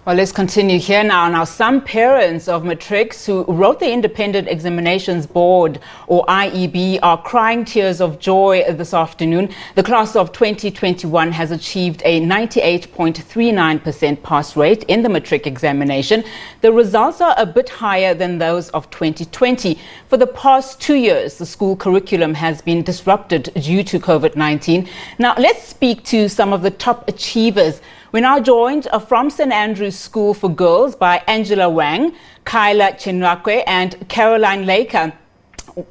Well, let's continue here now. Now, some parents of matrics who wrote the Independent Examinations Board, or IEB, are crying tears of joy this afternoon. The class of 2021 has achieved a 98.39% pass rate in the matric examination. The results are a bit higher than those of 2020. For the past 2 years, the school curriculum has been disrupted due to COVID-19. Now, let's speak to some of the top achievers. We're now joined from St. Andrew's School for Girls by Angela Wang, Kayla, Chinhakwe and Carolyn.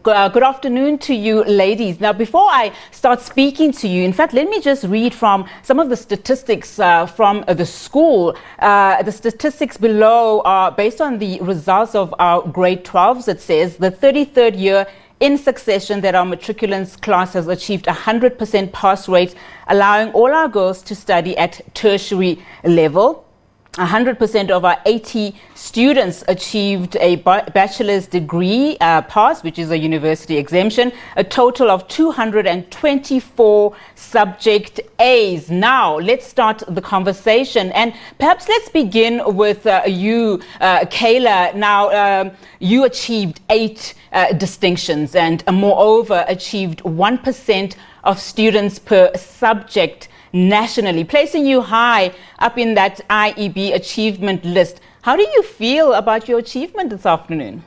Good afternoon to you, ladies. Now, before I start speaking to you, in fact, let me just read from some of the statistics from the school. The statistics below are based on the results of our grade 12s. It says the 33rd year in succession that our matriculants class has achieved 100% pass rate, allowing all our girls to study at tertiary level. 100% of our 80 students achieved a bachelor's degree pass, which is a university exemption, a total of 224 subject A's. Now, let's start the conversation. And perhaps let's begin with you, Kayla. Now, you achieved 8 distinctions and moreover achieved 1% of students per subject nationally, placing you high up in that IEB achievement list. How do you feel about your achievement this afternoon?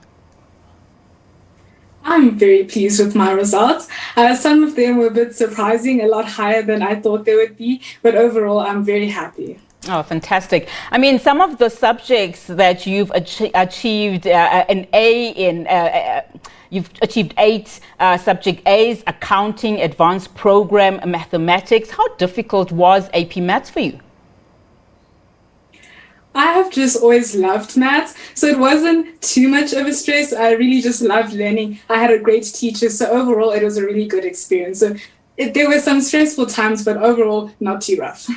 I'm very pleased with my results. Some of them were a bit surprising, a lot higher than I thought they would be, but overall I'm very happy. Oh, fantastic. I mean, some of the subjects that you've achieved an A in, you've achieved 8 subject A's, accounting, advanced program, mathematics. How difficult was AP Maths for you? I have just always loved maths, so it wasn't too much of a stress. I really just loved learning. I had a great teacher, so overall it was a really good experience. So there were some stressful times, but overall not too rough.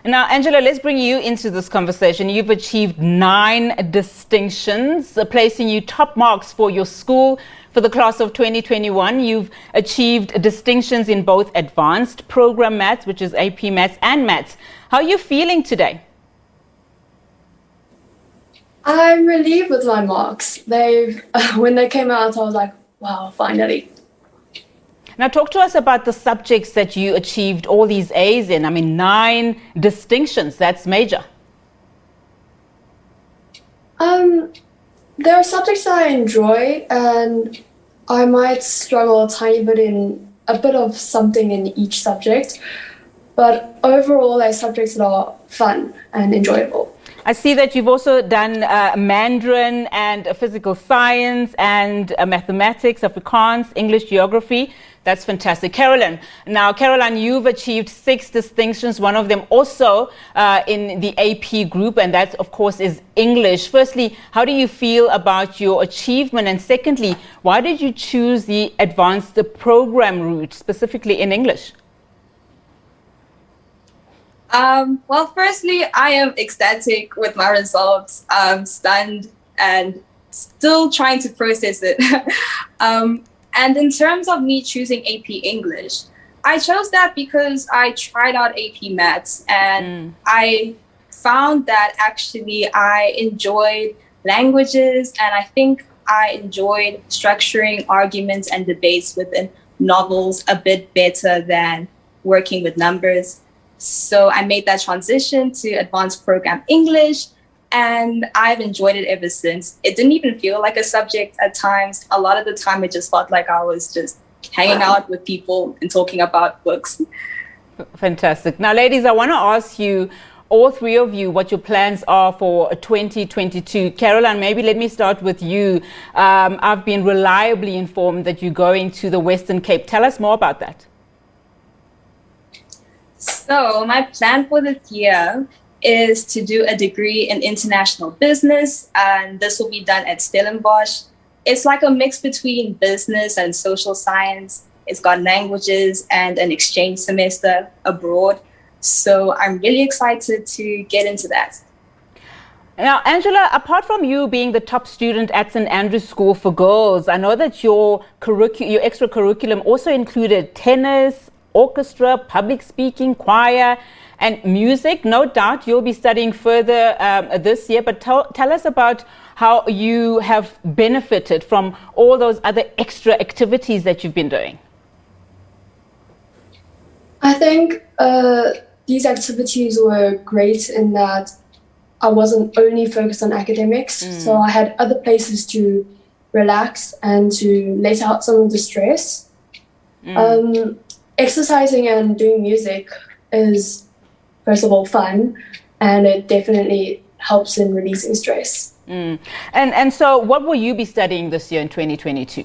Now, Angela, let's bring you into this conversation. You've achieved 9 distinctions, placing you top marks for your school. For the class of 2021, you've achieved distinctions in both advanced program maths, which is AP Maths, and maths. How are you feeling today? I'm relieved with my marks. When they came out, I was like, wow, finally. Now, talk to us about the subjects that you achieved all these A's in. I mean, 9 distinctions, that's major. There are subjects that I enjoy, and I might struggle a tiny bit in a bit of something in each subject. But overall, they're subjects that are fun and enjoyable. I see that you've also done Mandarin and physical science and mathematics, Afrikaans, English, geography. That's fantastic. Carolyn, now Carolyn, you've achieved 6 distinctions, one of them also in the AP group, and that of course is English. Firstly, how do you feel about your achievement? And secondly, why did you choose the advanced program route, specifically in English? Well, firstly, I am ecstatic with my results. I'm stunned and still trying to process it. And in terms of me choosing AP English, I chose that because I tried out AP Maths and I found that actually I enjoyed languages, and I think I enjoyed structuring arguments and debates within novels a bit better than working with numbers. So I made that transition to advanced program English, and I've enjoyed it ever since. It didn't even feel like a subject at times. A lot of the time, it just felt like I was just hanging out with people and talking about books. Fantastic. Now, ladies, I want to ask you, all 3 of you, what your plans are for 2022. Carolyn, maybe let me start with you. I've been reliably informed that you're going to the Western Cape. Tell us more about that. So my plan for this year is to do a degree in international business, and this will be done at Stellenbosch. It's like a mix between business and social science. It's got languages and an exchange semester abroad. So I'm really excited to get into that. Now, Angela, apart from you being the top student at St. Andrew's School for Girls, I know that your extracurriculum also included tennis, orchestra, public speaking, choir. and music. No doubt you'll be studying further this year, but tell us about how you have benefited from all those other extra activities that you've been doing. I think these activities were great in that I wasn't only focused on academics, so I had other places to relax and to let out some of the stress. Exercising and doing music is, first of all, fun, and it definitely helps in releasing stress. And so what will you be studying this year in 2022?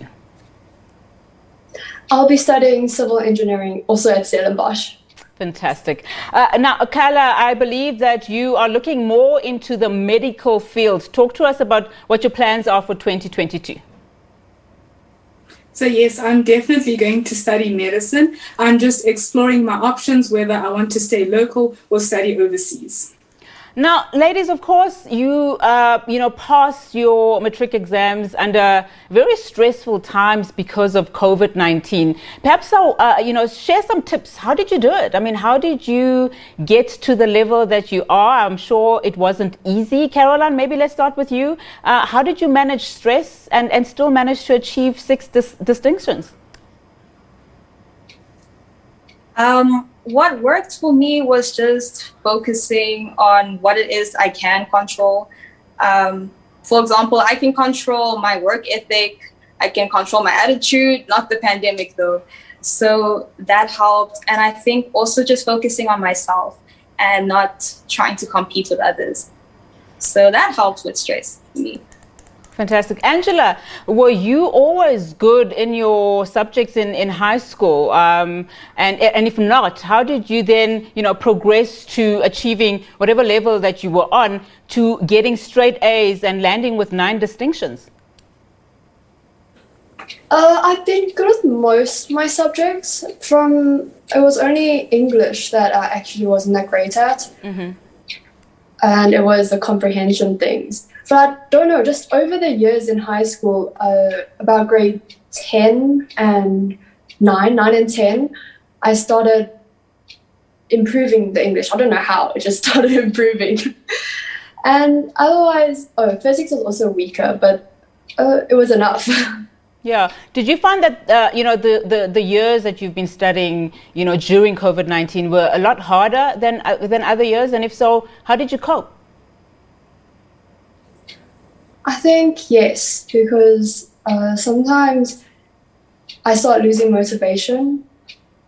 I'll be studying civil engineering also at Stellenbosch. Fantastic. Now, Kayla, I believe that you are looking more into the medical field. Talk to us about what your plans are for 2022. So yes, I'm definitely going to study medicine. I'm just exploring my options, whether I want to stay local or study overseas. Now, ladies, of course, you passed your matric exams under very stressful times because of COVID-19. Perhaps, share some tips. How did you do it? I mean, how did you get to the level that you are? I'm sure it wasn't easy. Carolyn, maybe let's start with you. How did you manage stress and still manage to achieve 6 distinctions? What worked for me was just focusing on what it is I can control. For example, I can control my work ethic. I can control my attitude, not the pandemic though. So that helped. And I think also just focusing on myself and not trying to compete with others. So that helps with stress for me. Fantastic. Angela, were you always good in your subjects in high school? And if not, how did you then, progress to achieving whatever level that you were on to getting straight A's and landing with 9 distinctions? I've been good at most of my subjects. It was only English that I actually wasn't that great at. And it was the comprehension things. But I don't know, just over the years in high school, about grade 10 and 9 and 10, I started improving the English. I don't know how, it just started improving. And otherwise, physics was also weaker, but it was enough. Yeah. Did you find that, the years that you've been studying, during COVID-19 were a lot harder than other years? And if so, how did you cope? I think yes, because sometimes I start losing motivation.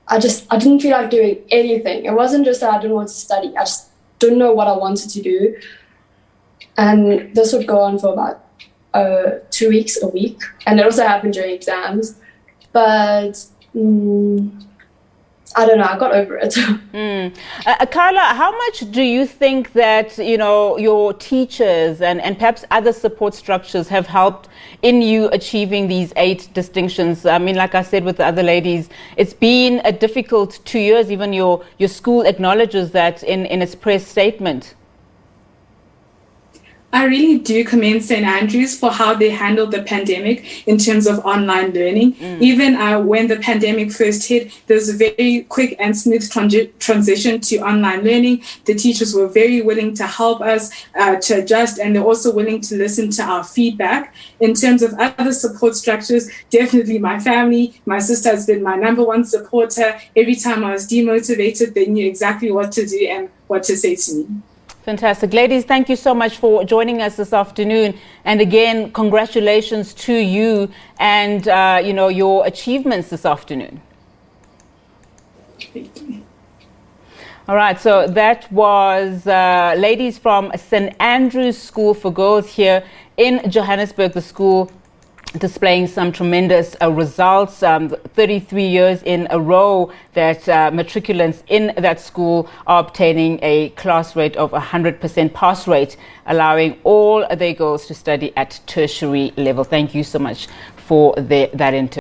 I didn't feel like doing anything. It wasn't just that I didn't want to study. I just didn't know what I wanted to do. And this would go on for about 2 weeks, a week. And it also happened during exams. But I don't know, I got over it. Carla, how much do you think that, your teachers and perhaps other support structures have helped in you achieving these 8 distinctions? I mean, like I said with the other ladies, it's been a difficult 2 years. Even your school acknowledges that in its press statement. I really do commend St. Andrews for how they handled the pandemic in terms of online learning. Even when the pandemic first hit, there was a very quick and smooth transition to online learning. The teachers were very willing to help us to adjust, and they're also willing to listen to our feedback. In terms of other support structures, definitely my family. My sister has been my #1 supporter. Every time I was demotivated, they knew exactly what to do and what to say to me. Fantastic. Ladies, thank you so much for joining us this afternoon. And again, congratulations to you and, your achievements this afternoon. Thank you. All right, so that was ladies from St. Andrew's School for Girls here in Johannesburg, the school displaying some tremendous results, 33 years in a row that matriculants in that school are obtaining a class rate of 100% pass rate, allowing all their girls to study at tertiary level. Thank you so much for that interview.